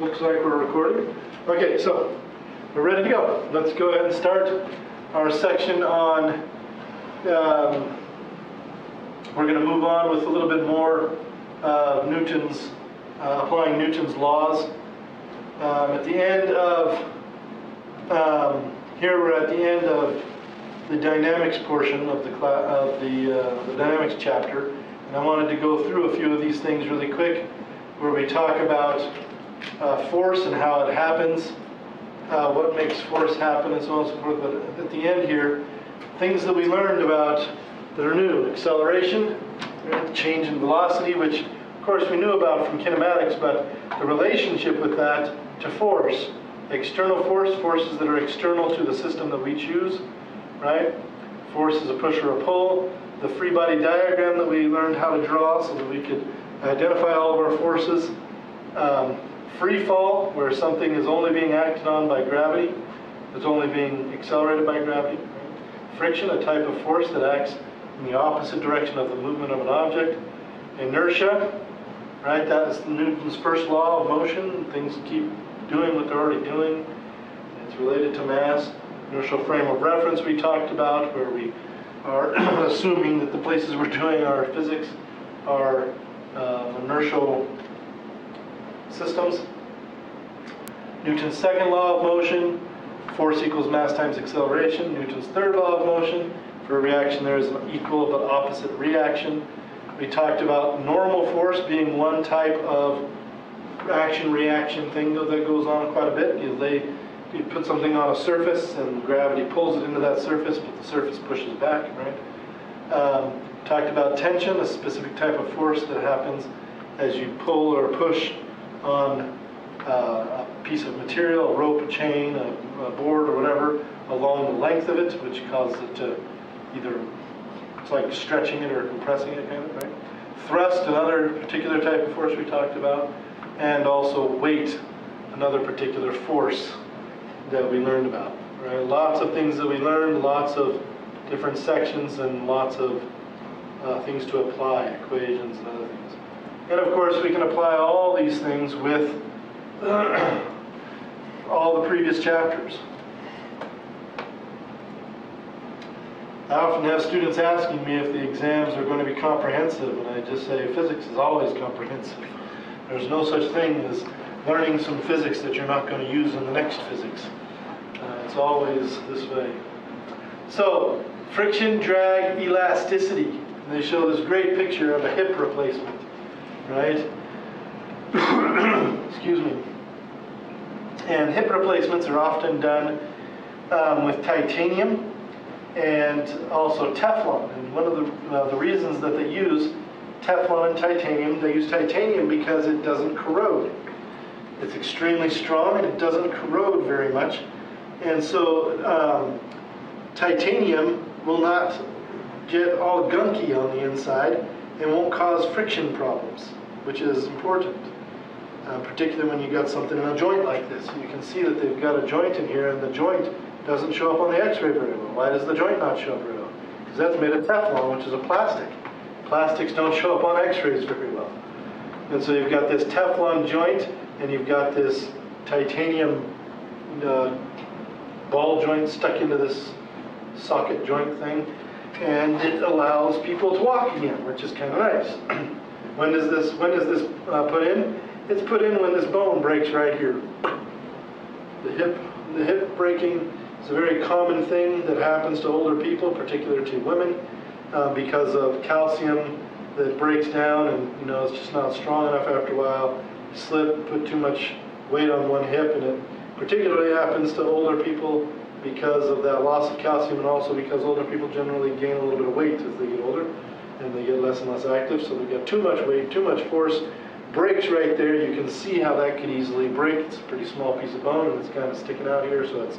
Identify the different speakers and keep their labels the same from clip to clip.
Speaker 1: Looks like we're recording. Okay, so we're ready to go. Let's go ahead and start our section on, we're going to move on with a little bit more of Newton's, applying Newton's laws. At the end of, here we're at the end of the dynamics portion of the dynamics chapter. And I wanted to go through a few of these things really quick, where we talk about force and how it happens, what makes force happen, and so on and so forth. But at the end here, things that we learned about that are new: acceleration, change in velocity, which of course we knew about from kinematics, but the relationship with that to force, external force, forces that are external to the system that we choose, right? Force is a push or a pull. The free body diagram that we learned how to draw so that we could identify all of our forces. Free fall, where something is only being acted on by gravity, it's only being accelerated by gravity. Right? Friction, a type of force that acts in the opposite direction of the movement of an object. Inertia, right? That is Newton's first law of motion. Things keep doing what they're already doing. It's related to mass. Inertial frame of reference we talked about, where we are assuming that the places we're doing our physics are inertial systems. Newton's second law of motion, force equals mass times acceleration. Newton's third law of motion, for a reaction there is an equal but opposite reaction. We talked about normal force being one type of action-reaction thing that goes on quite a bit. You put something on a surface and gravity pulls it into that surface, but the surface pushes back, right? Talked about tension, a specific type of force that happens as you pull or push on a piece of material, a rope, a chain, a board, or whatever, along the length of it, which causes it to either, it's like stretching it or compressing it, kind of, right? Thrust, another particular type of force we talked about, and also weight, another particular force that we learned about. Right? Lots of things that we learned, lots of different sections, and lots of things to apply, equations and other things. And of course, we can apply all these things with all the previous chapters. I often have students asking me if the exams are going to be comprehensive, and I just say physics is always comprehensive. There's no such thing as learning some physics that you're not going to use in the next physics. It's always this way. So, friction, drag, elasticity. And they show this great picture of a hip replacement, right? Excuse me. And hip replacements are often done with titanium and also Teflon. And one of the reasons that they use Teflon and titanium, they use titanium because it doesn't corrode. It's extremely strong and it doesn't corrode very much. And so titanium will not get all gunky on the inside and won't cause friction problems, which is important, particularly when you got something in a joint like this. You can see that they've got a joint in here, and the joint doesn't show up on the x-ray very well. Why does the joint not show up very well? Because that's made of Teflon, which is a plastic. Plastics don't show up on x-rays very well. And so you've got this Teflon joint, and you've got this titanium ball joint stuck into this socket joint thing, and it allows people to walk again, which is kind of nice. When does this put in? It's put in when this bone breaks right here. The hip breaking is a very common thing that happens to older people, particularly to women, because of calcium that breaks down, and it's just not strong enough after a while. You slip, put too much weight on one hip, and it particularly happens to older people because of that loss of calcium, and also because older people generally gain a little bit of weight as they get older, and they get less and less active, so they get too much weight, too much force, breaks right there. You can see how that could easily break. It's a pretty small piece of bone, and it's kind of sticking out here, so it's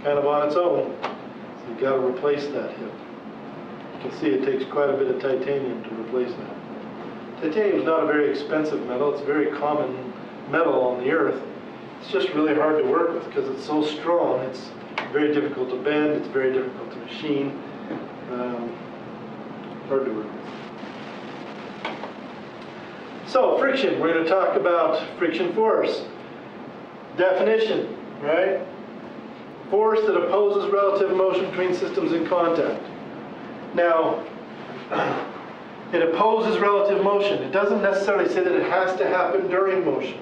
Speaker 1: kind of on its own. So you've got to replace that hip. You can see it takes quite a bit of titanium to replace that. Titanium is not a very expensive metal. It's a very common metal on the earth. It's just really hard to work with because it's so strong. It's very difficult to bend. It's very difficult to machine. Hard to work with. So friction, we're going to talk about friction force. Definition, right? Force that opposes relative motion between systems in contact. Now, it opposes relative motion. It doesn't necessarily say that it has to happen during motion.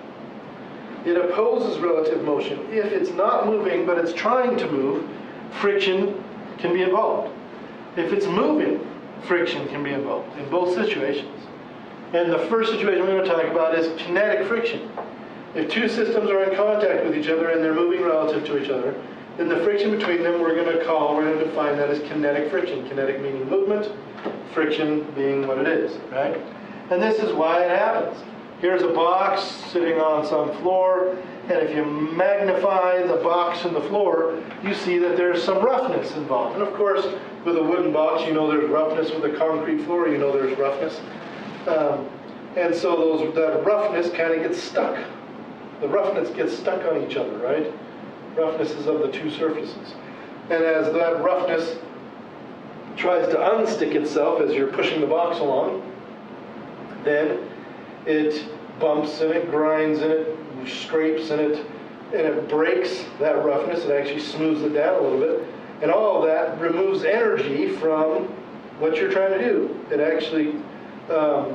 Speaker 1: It opposes relative motion. If it's not moving, but it's trying to move, friction can be involved. If it's moving, friction can be involved in both situations. And the first situation we're going to talk about is kinetic friction. If two systems are in contact with each other and they're moving relative to each other, then the friction between them we're going to define that as kinetic friction. Kinetic meaning movement, friction being what it is, right? And this is why it happens. Here's a box sitting on some floor, and if you magnify the box and the floor, you see that there's some roughness involved. And of course, with a wooden box, you know there's roughness. With a concrete floor, you know there's roughness. And so that roughness kind of gets stuck. The roughness gets stuck on each other, right? Roughnesses of the two surfaces. And as that roughness tries to unstick itself as you're pushing the box along, then it bumps and it grinds and it scrapes and it breaks that roughness. It actually smooths it down a little bit. And all of that removes energy from what you're trying to do. It actually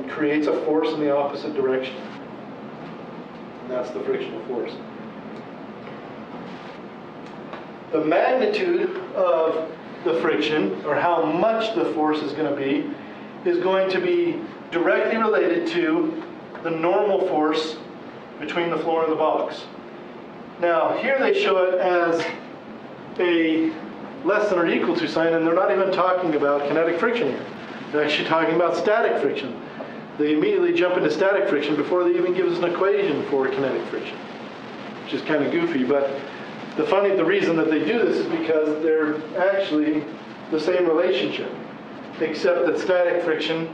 Speaker 1: creates a force in the opposite direction. And that's the frictional force. The magnitude of the friction, or how much the force is going to be directly related to the normal force between the floor and the box. Now, here they show it as a less than or equal to sign, and they're not even talking about kinetic friction here. They're actually talking about static friction. They immediately jump into static friction before they even give us an equation for kinetic friction, which is kind of goofy, but the reason that they do this is because they're actually the same relationship, except that static friction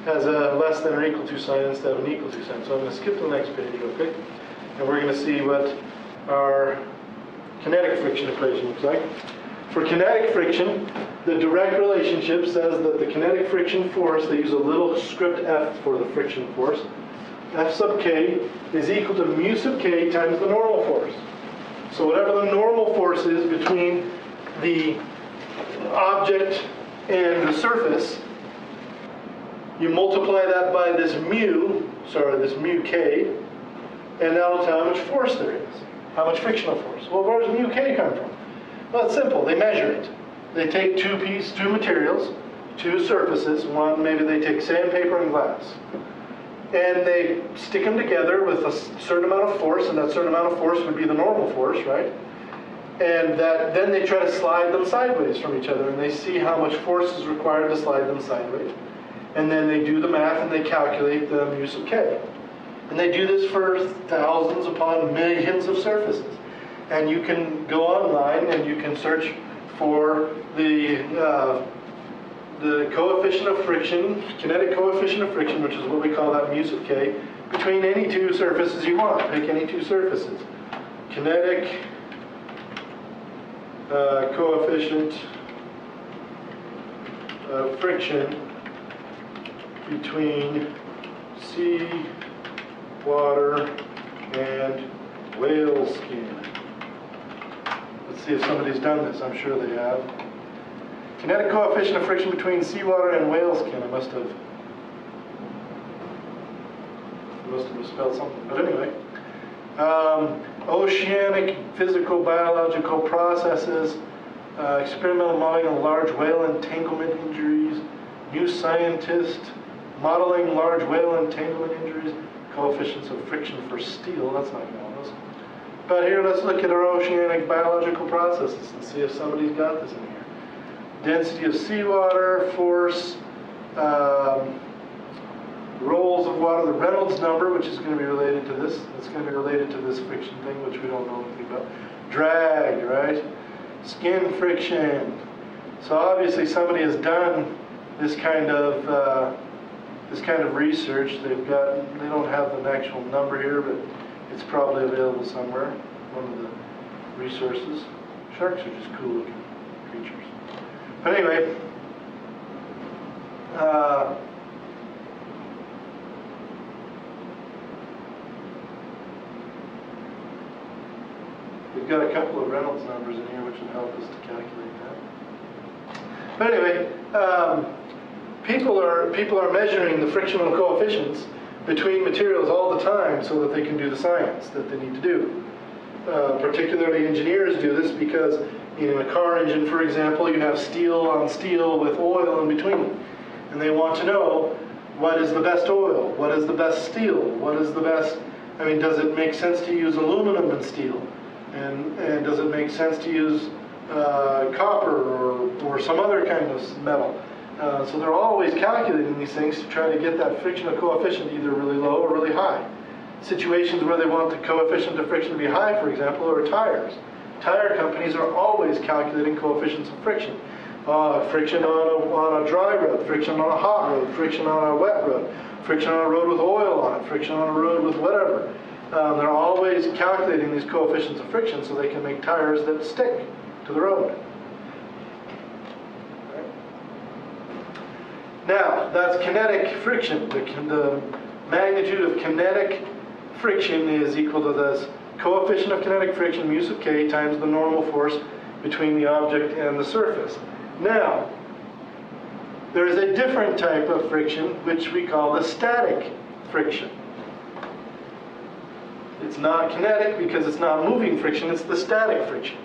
Speaker 1: has a less than or equal to sign instead of an equal to sign. So I'm going to skip to the next page real quick, and we're going to see what our kinetic friction equation looks like. For kinetic friction, the direct relationship says that the kinetic friction force, they use a little script F for the friction force, F sub k is equal to mu sub k times the normal force. So whatever the normal force is between the object and the surface, you multiply that by this mu k, and that'll tell how much force there is, how much frictional force. Well, where does mu k come from? Well, it's simple. They measure it. They take two materials, two surfaces. One, maybe they take sandpaper and glass, and they stick them together with a certain amount of force, and that certain amount of force would be the normal force, right? And then they try to slide them sideways from each other, and they see how much force is required to slide them sideways. And then they do the math and they calculate the mu sub k. And they do this for thousands upon millions of surfaces. And you can go online and you can search for the coefficient of friction, kinetic coefficient of friction, which is what we call that mu sub k, between any two surfaces you want. Pick any two surfaces. Kinetic coefficient of friction between sea water and whale skin. Let's see if somebody's done this. I'm sure they have. Kinetic coefficient of friction between seawater and whale skin. I must have misspelled something. But anyway, oceanic physical biological processes, experimental modeling of large whale entanglement injuries, new scientist modeling large whale entanglement injuries, coefficients of friction for steel. That's not one of those. But here, let's look at our oceanic biological processes and see if somebody's got this in here. Density of seawater, force, rolls of water, the Reynolds number, which is going to be related to this. It's going to be related to this friction thing, which we don't know anything about. Drag, right? Skin friction. So obviously somebody has done this kind of research. They don't have an actual number here, but it's probably available somewhere. One of the resources. Sharks are just cool looking creatures. But anyway, We've got a couple of Reynolds numbers in here which will help us to calculate that. But anyway, people are measuring the frictional coefficients between materials all the time so that they can do the science that they need to do. Particularly engineers do this because in a car engine, for example, you have steel on steel with oil in between. And they want to know what is the best oil, what is the best steel, what is the best, does it make sense to use aluminum and steel? And does it make sense to use copper or some other kind of metal? So they're always calculating these things to try to get that frictional coefficient either really low or really high. Situations where they want the coefficient of friction to be high, for example, are tires. Tire companies are always calculating coefficients of friction. Friction on a dry road, friction on a hot road, friction on a wet road, friction on a road with oil on it, friction on a road with whatever. They're always calculating these coefficients of friction so they can make tires that stick to the road. Now, that's kinetic friction. The magnitude of kinetic friction is equal to this coefficient of kinetic friction, mu sub k, times the normal force between the object and the surface. Now, there is a different type of friction which we call the static friction. It's not kinetic because it's not moving friction, it's the static friction.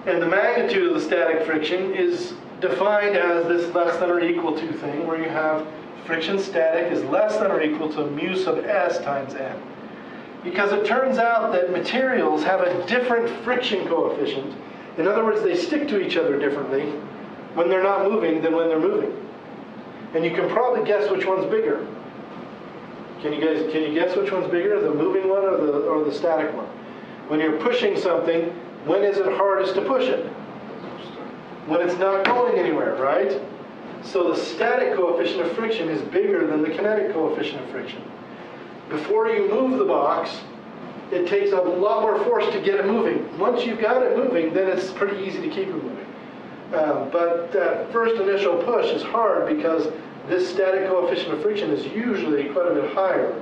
Speaker 1: And the magnitude of the static friction is defined as this less than or equal to thing, where you have friction static is less than or equal to mu sub s times n. Because it turns out that materials have a different friction coefficient. In other words, they stick to each other differently when they're not moving than when they're moving. And you can probably guess which one's bigger. Can you guess which one's bigger, the moving one or the static one? When you're pushing something, when is it hardest to push it? When it's not going anywhere, right? So the static coefficient of friction is bigger than the kinetic coefficient of friction. Before you move the box, it takes a lot more force to get it moving. Once you've got it moving, then it's pretty easy to keep it moving. But that first initial push is hard because this static coefficient of friction is usually quite a bit higher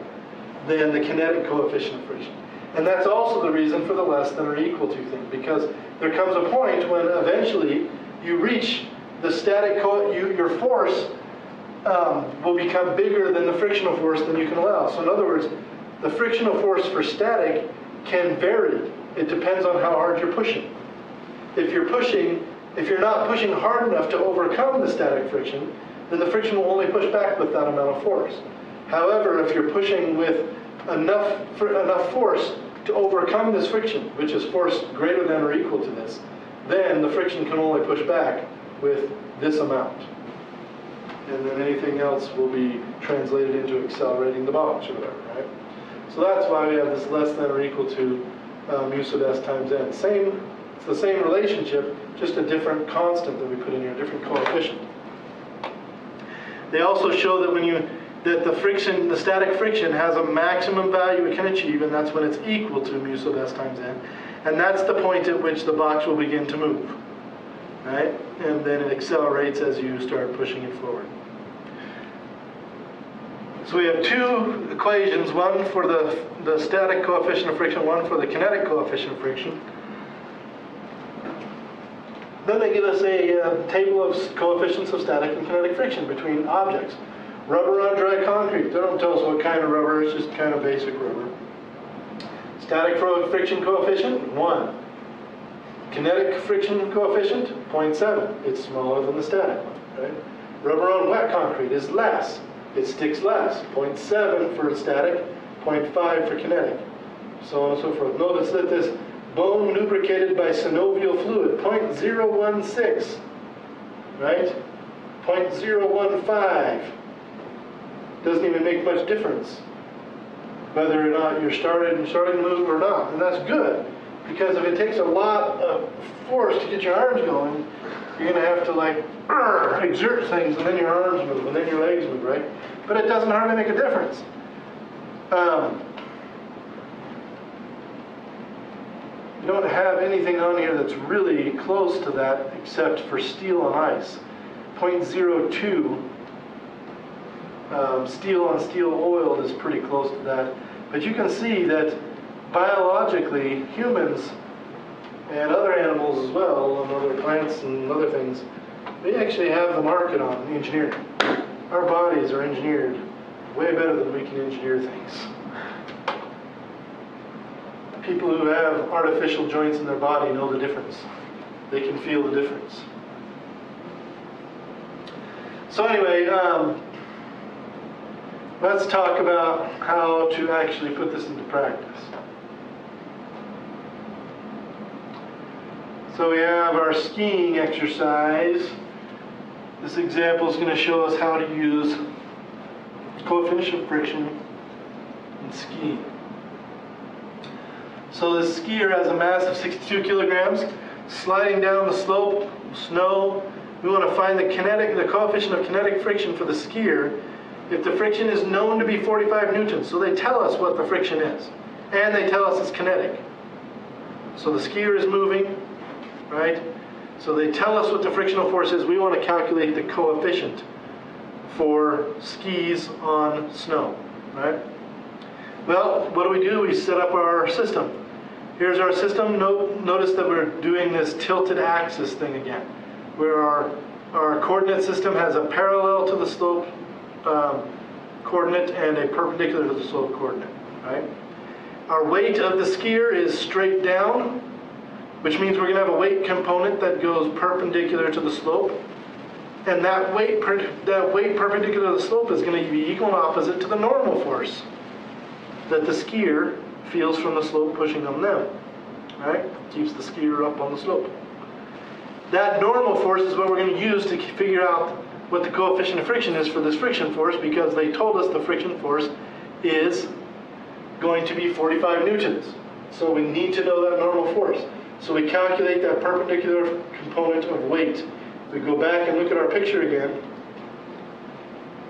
Speaker 1: than the kinetic coefficient of friction. And that's also the reason for the less than or equal to thing, because there comes a point when eventually you reach the static, your force will become bigger than the frictional force than you can allow. So in other words, the frictional force for static can vary. It depends on how hard you're pushing. If you're not pushing hard enough to overcome the static friction, then the friction will only push back with that amount of force. However, if you're pushing with enough force to overcome this friction, which is force greater than or equal to this, then the friction can only push back with this amount. And then anything else will be translated into accelerating the box or whatever, right? So that's why we have this less than or equal to mu sub s times n. It's the same relationship, just a different constant that we put in here, a different coefficient. They also show that the static friction has a maximum value it can achieve, and that's when it's equal to mu sub s times n. And that's the point at which the box will begin to move, right? And then it accelerates as you start pushing it forward. So we have two equations, one for the static coefficient of friction, one for the kinetic coefficient of friction. Then they give us a table of coefficients of static and kinetic friction between objects. Rubber on dry concrete. They don't tell us what kind of rubber, it's just kind of basic rubber. Static friction coefficient, 1. Kinetic friction coefficient, 0.7. It's smaller than the static one, right? Rubber on wet concrete is less. It sticks less. 0.7 for static, 0.5 for kinetic. So on and so forth. Notice that this bone lubricated by synovial fluid, 0.016, right? 0.015. Doesn't even make much difference whether or not you're starting to move or not. And that's good, because if it takes a lot of force to get your arms going, you're going to have to exert things, and then your arms move, and then your legs move, right? But it doesn't hardly make a difference. You don't have anything on here that's really close to that except for steel and ice. 0.02. Steel on steel oiled is pretty close to that. But you can see that biologically, humans and other animals as well, and other plants and other things, we actually have the market on engineering. Our bodies are engineered way better than we can engineer things. People who have artificial joints in their body know the difference. They can feel the difference. So anyway, let's talk about how to actually put this into practice. So we have our skiing exercise. This example is going to show us how to use coefficient of friction in skiing. So this skier has a mass of 62 kilograms, sliding down the slope, snow. We want to find the coefficient of kinetic friction for the skier if the friction is known to be 45 newtons. So they tell us what the friction is, and they tell us it's kinetic. So the skier is moving, right? So they tell us what the frictional force is. We want to calculate the coefficient for skis on snow, right? Well, what do? We set up our system. Here's our system. Notice that we're doing this tilted axis thing again, where our coordinate system has a parallel to the slope coordinate and a perpendicular to the slope coordinate, right? Our weight of the skier is straight down, which means we're going to have a weight component that goes perpendicular to the slope. And that weight perpendicular to the slope is going to be equal and opposite to the normal force that the skier feels from the slope pushing on them. Right? Keeps the skier up on the slope. That normal force is what we're going to use to figure out what the coefficient of friction is for this friction force, because they told us the friction force is going to be 45 newtons. So we need to know that normal force. So we calculate that perpendicular component of weight. If we go back and look at our picture again,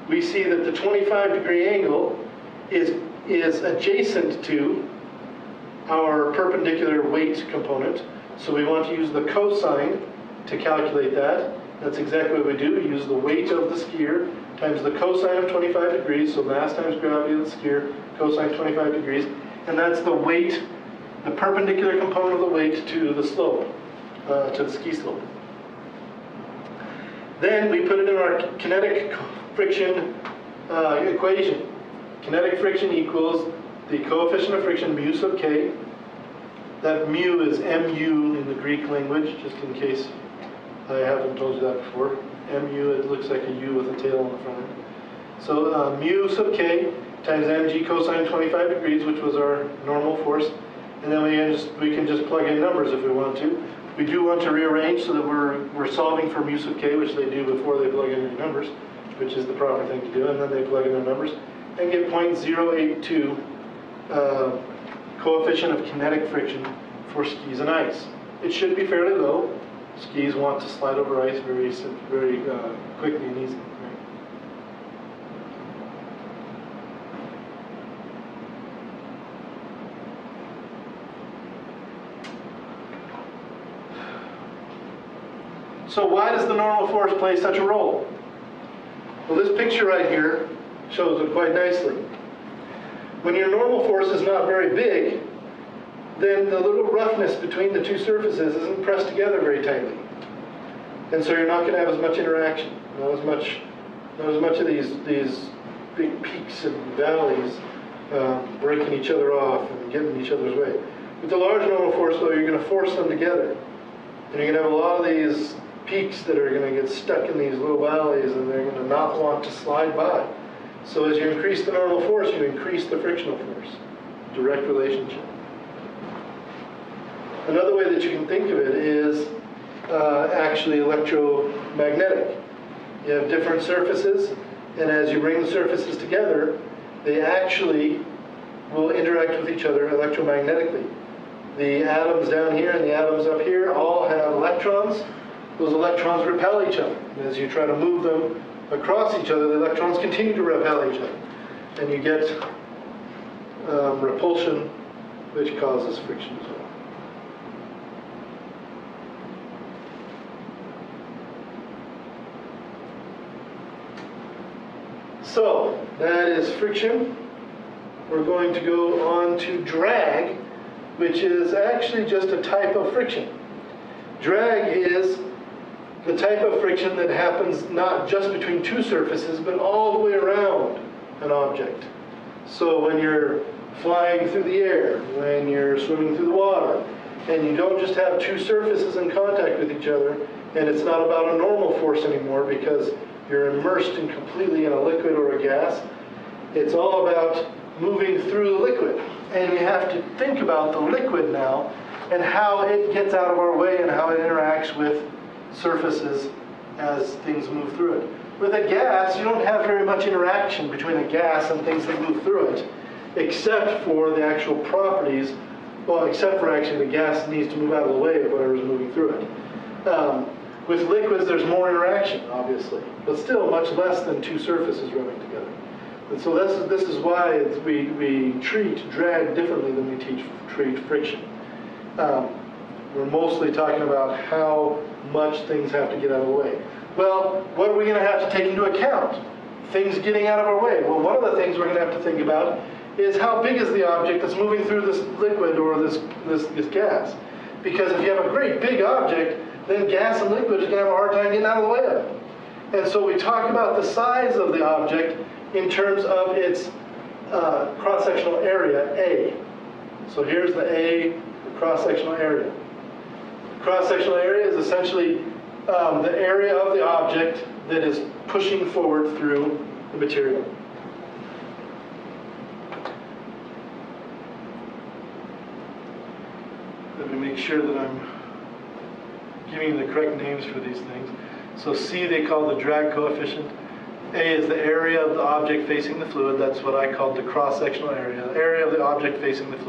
Speaker 1: we see that the 25-degree angle is adjacent to our perpendicular weight component. So we want to use the cosine to calculate that. That's exactly what we do. We use the weight of the skier times the cosine of 25 degrees, so mass times gravity of the skier, cosine 25 degrees, and that's the weight, the perpendicular component of the weight to the slope, to the ski slope. Then we put it in our kinetic friction equation. Kinetic friction equals the coefficient of friction, mu sub k. That mu is mu in the Greek language, just in case I haven't told you that before. Mu, it looks like a U with a tail on the front end. So mu sub k times mg cosine 25 degrees, which was our normal force. And then we can just plug in numbers if we want to. We do want to rearrange so that we're solving for mu sub k, which they do before they plug in any numbers, which is the proper thing to do. And then they plug in their numbers and get 0.082 coefficient of kinetic friction for skis and ice. It should be fairly low. Skis want to slide over ice very quickly and easily. Right? So why does the normal force play such a role? Well, this picture right here shows it quite nicely. When your normal force is not very big, then the little roughness between the two surfaces isn't pressed together very tightly. And so you're not going to have as much interaction, not as much of these big peaks and valleys breaking each other off and getting in each other's way. With the large normal force, though, you're going to force them together. And you're going to have a lot of these peaks that are going to get stuck in these little valleys, and they're going to not want to slide by. So as you increase the normal force, you increase the frictional force. Direct relationship. Another way that you can think of it is actually electromagnetic. You have different surfaces, and as you bring the surfaces together, they actually will interact with each other electromagnetically. The atoms down here and the atoms up here all have electrons. Those electrons repel each other. And as you try to move them across each other, the electrons continue to repel each other. And you get repulsion, which causes friction as well. So, that is friction. We're going to go on to drag. which is actually just a type of friction. Drag is the type of friction that happens not just between two surfaces, but all the way around an object. So when you're flying through the air, when you're swimming through the water, and you don't just have two surfaces in contact with each other, and it's not about a normal force anymore because you're immersed completely in a liquid or a gas. It's all about moving through the liquid. And we have to think about the liquid now and how it gets out of our way and how it interacts with surfaces as things move through it. With a gas, you don't have very much interaction between a gas and things that move through it, except for the actual properties. Well, except for actually the gas needs to move out of the way of whatever's moving through it. With liquids, there's more interaction, obviously, but still much less than two surfaces rubbing together. And so this is why we treat drag differently than we treat friction. We're mostly talking about how much things have to get out of the way. Well, what are we going to have to take into account? Things getting out of our way. Well, one of the things we're going to have to think about is how big is the object that's moving through this liquid or this gas. Because if you have a great big object, then gas and liquid is going to have a hard time getting out of the way of it. And so we talk about the size of the object in terms of its cross-sectional area, A. So here's the A, the cross-sectional area. Cross-sectional area is essentially the area of the object that is pushing forward through the material. Let me make sure that I'm giving you the correct names for these things. So C they call the drag coefficient. A is the area of the object facing the fluid. That's what I called the cross-sectional area. The area of the object facing the fluid.